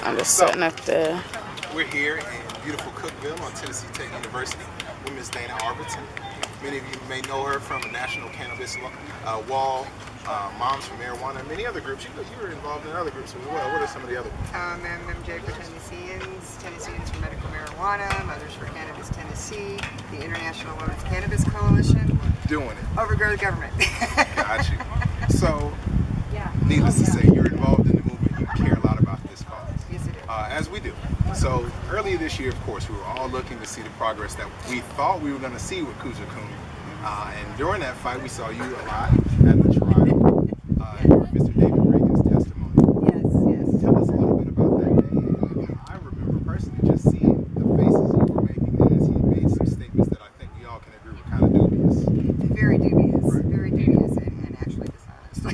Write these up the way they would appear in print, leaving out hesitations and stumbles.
I'm just sitting up there. We're here in beautiful Cookeville on Tennessee Tech University with Ms. Dana Ardvison. Many of you may know her from a National Cannabis Wall, Moms for Marijuana, and many other groups. You were involved in other groups as well. What are some of the other ones? MMJ for Tennesseans for Medical Marijuana, Mothers for Cannabis Tennessee, the International Women's Cannabis Coalition. Doing it. Overgrow the government. Got you. So, needless to say, you're involved in the movement. You care a lot about this cause. Yes, it is. As we do. So, earlier this year, of course, we were all looking to see the progress that we thought we were going to see with Kuja Kun. And during that fight, we saw you a lot at the trial. Mr. David Reagan's testimony. Yes. Tell us a little bit about that day. I remember personally just seeing the faces you were making as he made some statements that I think we all can agree were kind of dubious. Very dubious, and actually dishonest.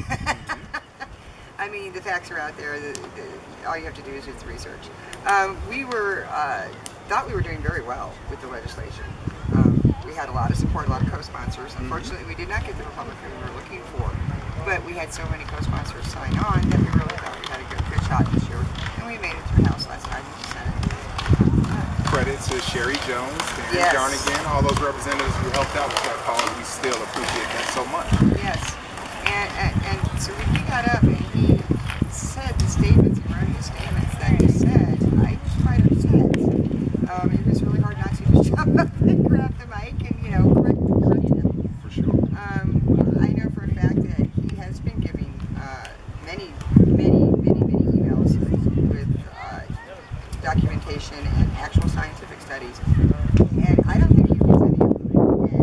I mean, the facts are out there. All you have to do is do the research. We thought we were doing very well with the legislation. We had a lot of support, a lot of co-sponsors. Unfortunately, we did not get the Republican we were looking for, but we had so many co-sponsors sign on that we really thought we had a good shot this year, and we made it through House last night in the Senate. Credit to Sherry Jones, Darren Jarnigan, all those representatives who helped out with that cause. We still appreciate that so much. Yes, and so when he got up and he said the statements, he wrote the statements that he said, I was quite upset. It was really hard not to just jump up and grab the mic and, correct him. For sure. I know for a fact that he has been giving many emails with documentation and actual scientific studies, and I don't think he reads any of them. And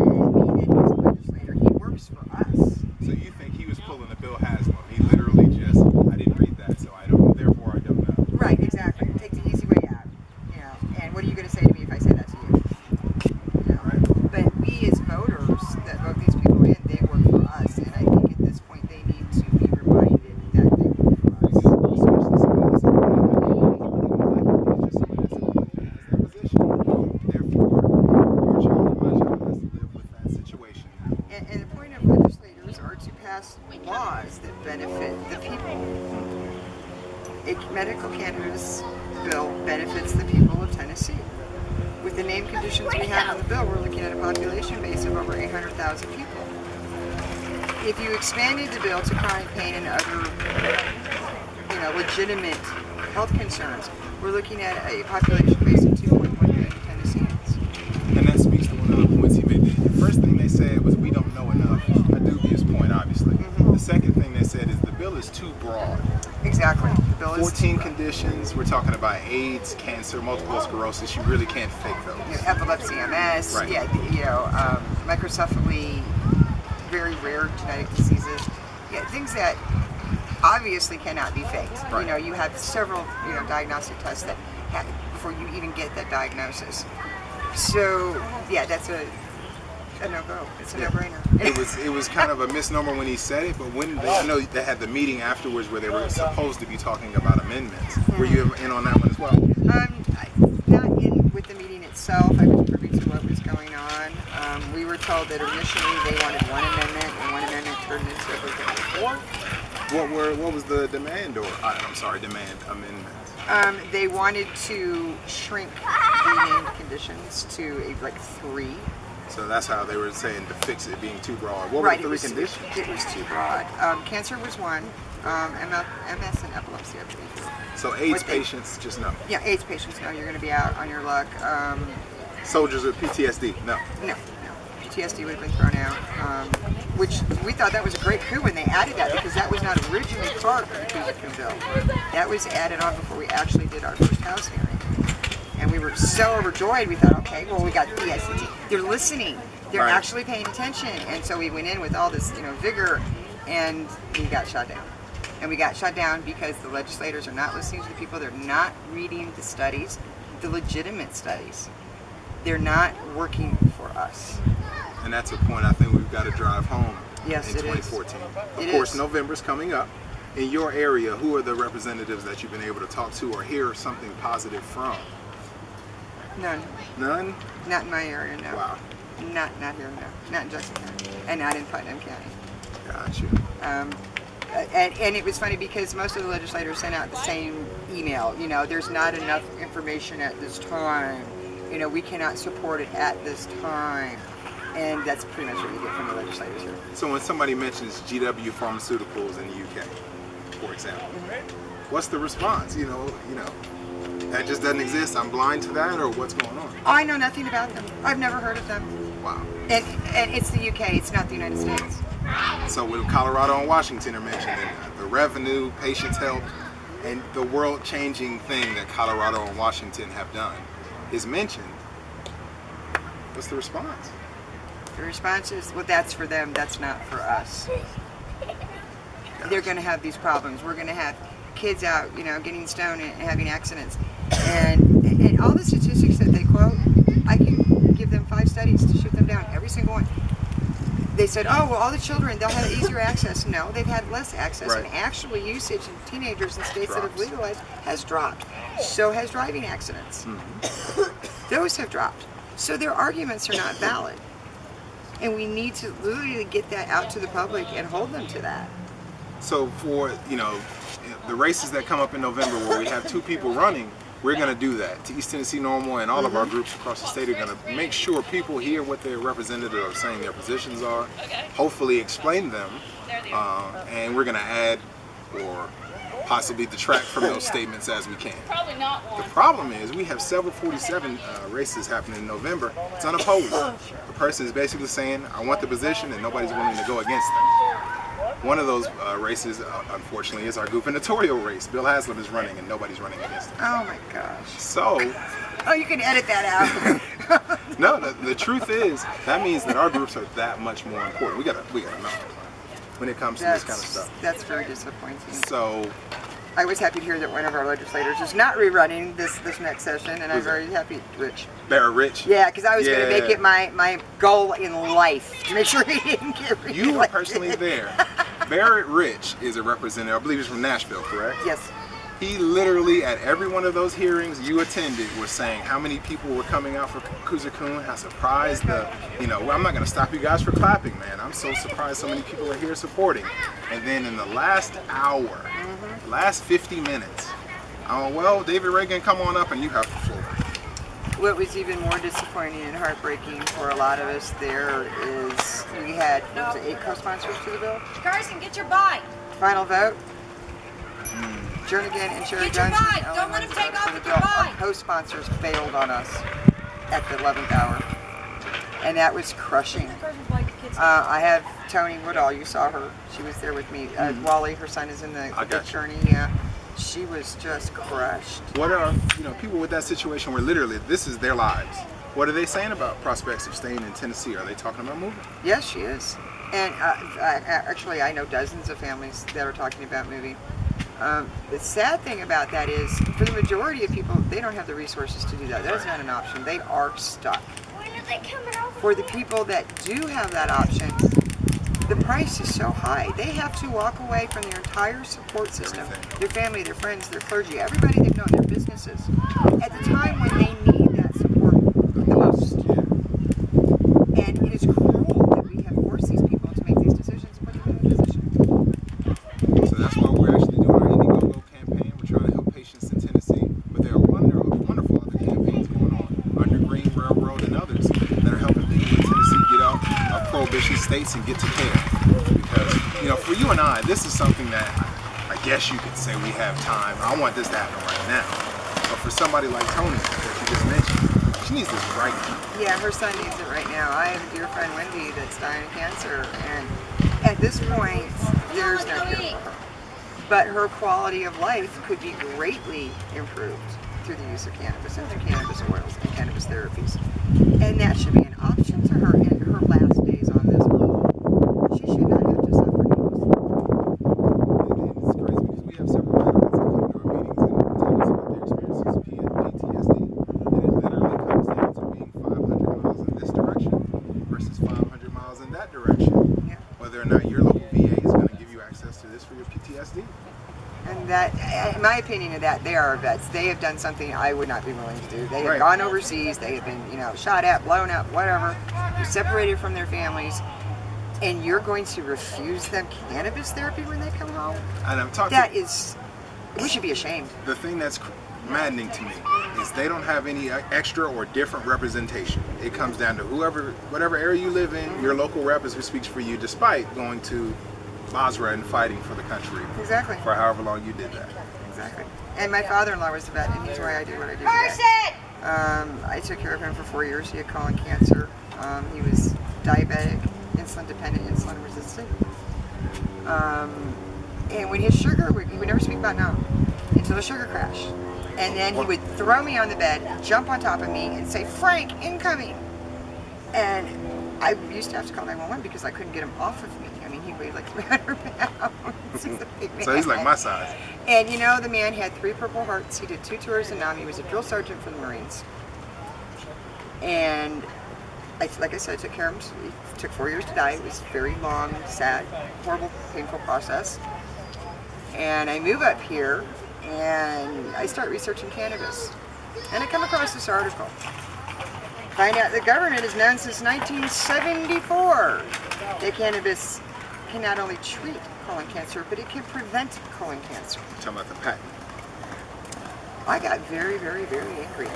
being that he's a legislator, he works for us. So you think he was pulling a Bill Haslam? He literally just, I didn't read that, so I don't, therefore I don't know. Right, exactly. Take the easy way out. And what are you going to say to me if I say that to you? Right. But we as voters that vote these people in, they work for us, and I think at this point they need to be reminded that they work for us. Especially somebody that's just somebody that's in that position. Therefore, your child, my child, has to live with that situation. And the point of legislators are to pass laws that benefit the people. A medical cannabis bill benefits the people of Tennessee. With the name conditions we have on the bill, we're looking at a population base of over 800,000 people. If you expanded the bill to chronic pain and other, legitimate health concerns, we're looking at a population base of 2.1 million Tennesseans. And that speaks to one of the points he made. The first thing they said was we don't know enough. A dubious point, obviously. The second thing they said is the bill is too broad. Exactly. The bill is 14 conditions. We're talking about AIDS, cancer, multiple sclerosis. You really can't fake those. Epilepsy, MS, Right. microcephaly, very rare genetic diseases. Things that obviously cannot be faked. Right. You have several, diagnostic tests that before you even get that diagnosis. So, that's a no-go. It's a no-brainer. It was kind of a misnomer when he said it, but I know they had the meeting afterwards where they were supposed to be talking about amendments. Were you in on that one as well? Not in with the meeting itself. I was privy to what was going on. We were told that initially they wanted one amendment, and one amendment turned into everything before. What was the demand amendment? They wanted to shrink the named conditions to 3. So that's how they were saying to fix it being too broad. What were the 3 conditions? It was too broad. Cancer was one, MS and epilepsy, I believe. So AIDS patients, just no. Yeah, AIDS patients, no, you're going to be out on your luck. Soldiers with PTSD, no. No. PTSD would have been thrown out, which we thought that was a great coup when they added that, because that was not originally part of the Kuja Kun bill. That was added on before we actually did our first House hearing. And we were so overjoyed, we thought, okay, well, we got PTSD. They're listening. They're actually paying attention. And so we went in with all this, vigor, and we got shut down. And we got shut down because the legislators are not listening to the people. They're not reading the studies, the legitimate studies. They're not working for us. And that's a point I think we've got to drive home in 2014. Of course, November's coming up. In your area, who are the representatives that you've been able to talk to or hear something positive from? None. None? Not in my area, no. Wow. Not here, no. Not in Jackson County. And not in Putnam County. Gotcha. And it was funny because most of the legislators sent out the same email. You know, there's not enough information at this time. You know, we cannot support it at this time. And that's pretty much what you get from the legislators here. So when somebody mentions GW Pharmaceuticals in the UK, for example, what's the response? You know, that just doesn't exist. I'm blind to that, or what's going on? I know nothing about them. I've never heard of them. Wow. And it's the UK. It's not the United States. So when Colorado and Washington are mentioned, and the revenue, patients' health, and the world-changing thing that Colorado and Washington have done is mentioned, what's the response? The response is, well, that's for them. That's not for us. They're going to have these problems. We're going to have kids out, you know, getting stoned and having accidents. And all the statistics that they quote, I can give them 5 studies to shoot them down, every single one. They said, oh, well, all the children, they'll have easier access. No, they've had less access. Right. And actually usage in teenagers in states that have legalized has dropped. So has driving accidents. Those have dropped. So their arguments are not valid. And we need to literally get that out to the public and hold them to that. So for, you know, the races that come up in November where we have 2 people running, we're going to do that. To East Tennessee Normal and all of our groups across the state are going to make sure people hear what their representatives are saying their positions are, hopefully explain them, and we're going to add or possibly detract from those statements as we can. Probably not one. The problem is we have several 47 races happening in November. It's unopposed. The person is basically saying, I want the position, and nobody's willing to go against them. One of those races, unfortunately, is our gubernatorial race. Bill Haslam is running, and nobody's running against him. Oh my gosh. So, oh, you can edit that out. no, the truth is that means that our groups are that much more important. We gotta know when it comes to this kind of stuff. That's very disappointing. So, I was happy to hear that one of our legislators is not rerunning this next session, and I'm very happy, Rich. Barrett Rich. Yeah, because I was going to make it my goal in life to make sure he didn't get reelected. You were personally there. Barrett Rich is a representative, I believe he's from Nashville, correct? Yes. He literally, at every one of those hearings you attended, was saying how many people were coming out for Kuzakun, how surprised I'm not going to stop you guys for clapping, man. I'm so surprised so many people are here supporting. And then in the last hour, last 50 minutes, well, David Reagan, come on up and you have the floor. What was even more disappointing and heartbreaking for a lot of us there is we had 8 co-sponsors to the bill. Carson, get your bike. Final vote. Jernigan and Sherry Get your Johnson. bike. Don't let him take off with your Our bike. co-sponsors bailed on us at the 11th hour. And that was crushing. I have Tony Woodall, you saw her. She was there with me. Wally, her son, is in the attorney. Yeah. She was just crushed. What are, people with that situation where literally this is their lives? What are they saying about prospects of staying in Tennessee? Are they talking about moving? Yes, she is. And actually, I know dozens of families that are talking about moving. The sad thing about that is, for the majority of people, they don't have the resources to do that. That is not an option. They are stuck. For the people that do have that option, the price is so high. They have to walk away from their entire support system, their family, their friends, their clergy, everybody they've known, their businesses, at the time when they need that support the most. And it is cruel that we have forced these people to make these decisions and put them in a position. So that's why we're actually doing our Indiegogo campaign. We're trying to help patients in Tennessee, but there are wonderful other campaigns going on under Green Railroad and others that are helping people in Tennessee get out of prohibition states and get to care. Because, for you and I, this is something that I guess you could say we have time. I want this to happen right now. But for somebody like Tony that you just mentioned, she needs this right now. Yeah, her son needs it right now. I have a dear friend, Wendy, that's dying of cancer, and at this point, there's no cure for her. But her quality of life could be greatly improved through the use of cannabis and through cannabis oils and cannabis therapies. And that should be an option to her in her last days on this earth. She should not have to suffer needlessly. And it's crazy because we have several veterans that come to our meetings and tell us about their experiences with PTSD. And it literally comes down to being 500 miles in this direction versus 500 miles in that direction. Yeah. Whether or not your local VA is going to give you access to this for your PTSD. And that, in my opinion of that, they are vets. They have done something I would not be willing to do. They have gone overseas. They have been, shot at, blown up, whatever. They're separated from their families and you're going to refuse them cannabis therapy when they come home? And I'm talking. That is, we should be ashamed. The thing that's maddening to me is they don't have any extra or different representation. It comes down to whatever area you live in, your local rep is who speaks for you, despite going to Basra and fighting for the country. Exactly. For however long you did that. Exactly. And my father-in-law was a vet, and he's why I do what I do today. I took care of him for 4 years. He had colon cancer. He was diabetic, insulin dependent, insulin resistant. And when his sugar, he would never speak about now until the sugar crash. And then he would throw me on the bed, jump on top of me, and say, "Frank, incoming!" And I used to have to call 911 because I couldn't get him off of me. I mean, he weighed like 300 pounds. He's a big man. So he's like my size. And you know, the man had 3 Purple Hearts. He did 2 tours in Nam. He was a drill sergeant for the Marines. And like I said, I took care of him. It took 4 years to die. It was a very long, sad, horrible, painful process. And I move up here, and I start researching cannabis. And I come across this article. Find out the government has known since 1974 that cannabis can not only treat colon cancer, but it can prevent colon cancer. You're talking about the patent. I got very, very, very angry.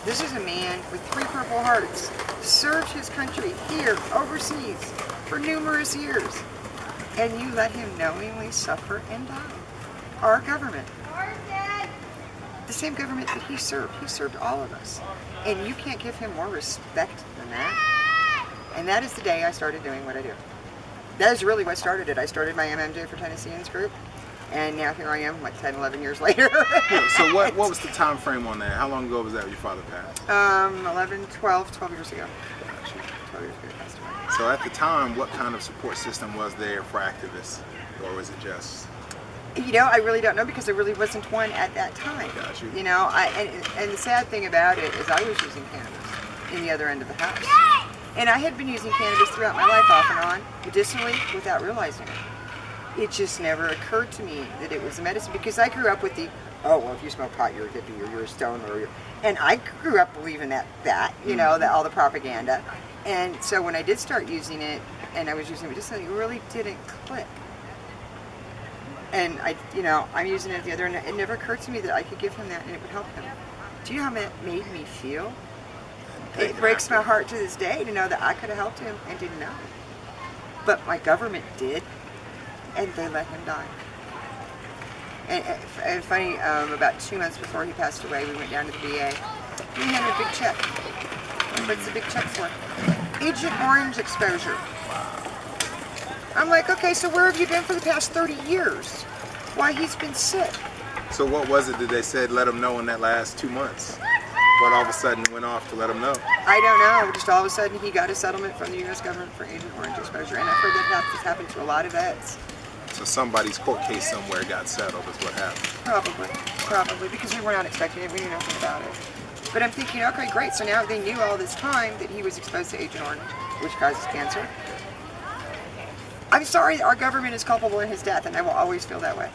This is a man with 3 Purple Hearts, served his country here, overseas, for numerous years. And you let him knowingly suffer and die. Our government. The same government that he served all of us. And you can't give him more respect than that. And that is the day I started doing what I do. That is really what started it. I started my MMJ for Tennesseans group, and now here I am, like 10, 11 years later. So what was the time frame on that? How long ago was that your father passed? 12 years ago. 12 years ago, he passed away. So at the time, what kind of support system was there for activists? Or was it just... You know, I really don't know because there really wasn't one at that time. Got you. You know, and the sad thing about it is I was using cannabis in the other end of the house. And I had been using cannabis throughout my life off and on, medicinally, without realizing it. It just never occurred to me that it was a medicine because I grew up with the, oh, well, if you smoke pot, you're a hippie or you're a stoner. Or and I grew up believing that you know, all the propaganda. And so when I did start using it, and I was using it medicinally, it really didn't click. And I'm using it the other end. It never occurred to me that I could give him that and it would help him. Do you know how that made me feel? It breaks my heart to this day to know that I could have helped him and didn't know. But my government did, and they let him die. And funny, about 2 months before he passed away, we went down to the VA. We had a big check. What's the big check for? Agent Orange exposure. I'm like, okay, so where have you been for the past 30 years? Why, he's been sick. So what was it that they said let him know in that last 2 months? What all of a sudden went off to let him know? I don't know. Just all of a sudden he got a settlement from the U.S. government for Agent Orange exposure. And I've heard that that's happened to a lot of vets. So somebody's court case somewhere got settled is what happened? Probably, because we were not expecting it. We knew nothing about it. But I'm thinking, okay, great. So now they knew all this time that he was exposed to Agent Orange, which causes cancer. I'm sorry, our government is culpable in his death, and I will always feel that way.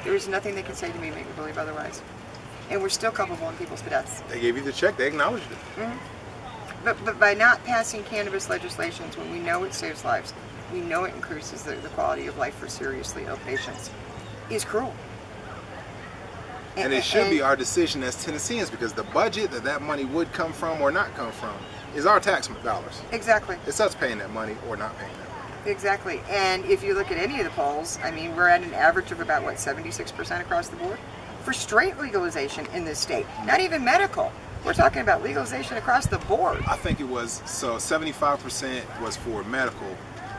There is nothing they can say to me to make me believe otherwise. And we're still culpable in people's deaths. They gave you the check, they acknowledged it. Mm-hmm. But by not passing cannabis legislations when we know it saves lives, we know it increases the quality of life for seriously ill patients, is cruel. And it should be our decision as Tennesseans, because the budget that money would come from or not come from is our tax dollars. Exactly. It's us paying that money or not paying that money. Exactly. And if you look at any of the polls, I mean, we're at an average of about, what, 76% across the board? For straight legalization in this state, not even medical. We're talking about legalization across the board. I think it was, so 75% was for medical,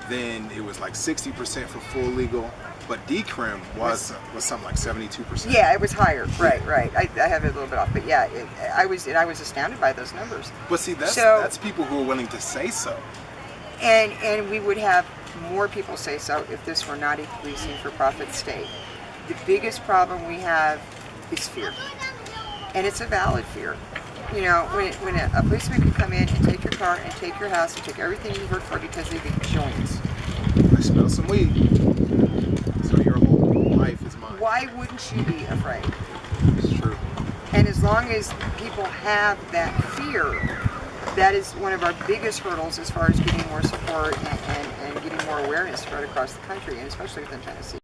then it was like 60% for full legal, but decrim was something like 72%. Yeah, it was higher, right. I have it a little bit off, but yeah, I was astounded by those numbers. But see, that's people who are willing to say so. And we would have more people say so if this were not a policing for profit state. The biggest problem we have is fear. And it's a valid fear. You know, when a policeman can come in and take your car and take your house and take everything you've worked for because they get joints. I smell some weed. So your whole life is mine. Why wouldn't you be afraid? It's true. And as long as people have that fear, that is one of our biggest hurdles as far as getting more support and getting more awareness spread across the country, and especially within Tennessee.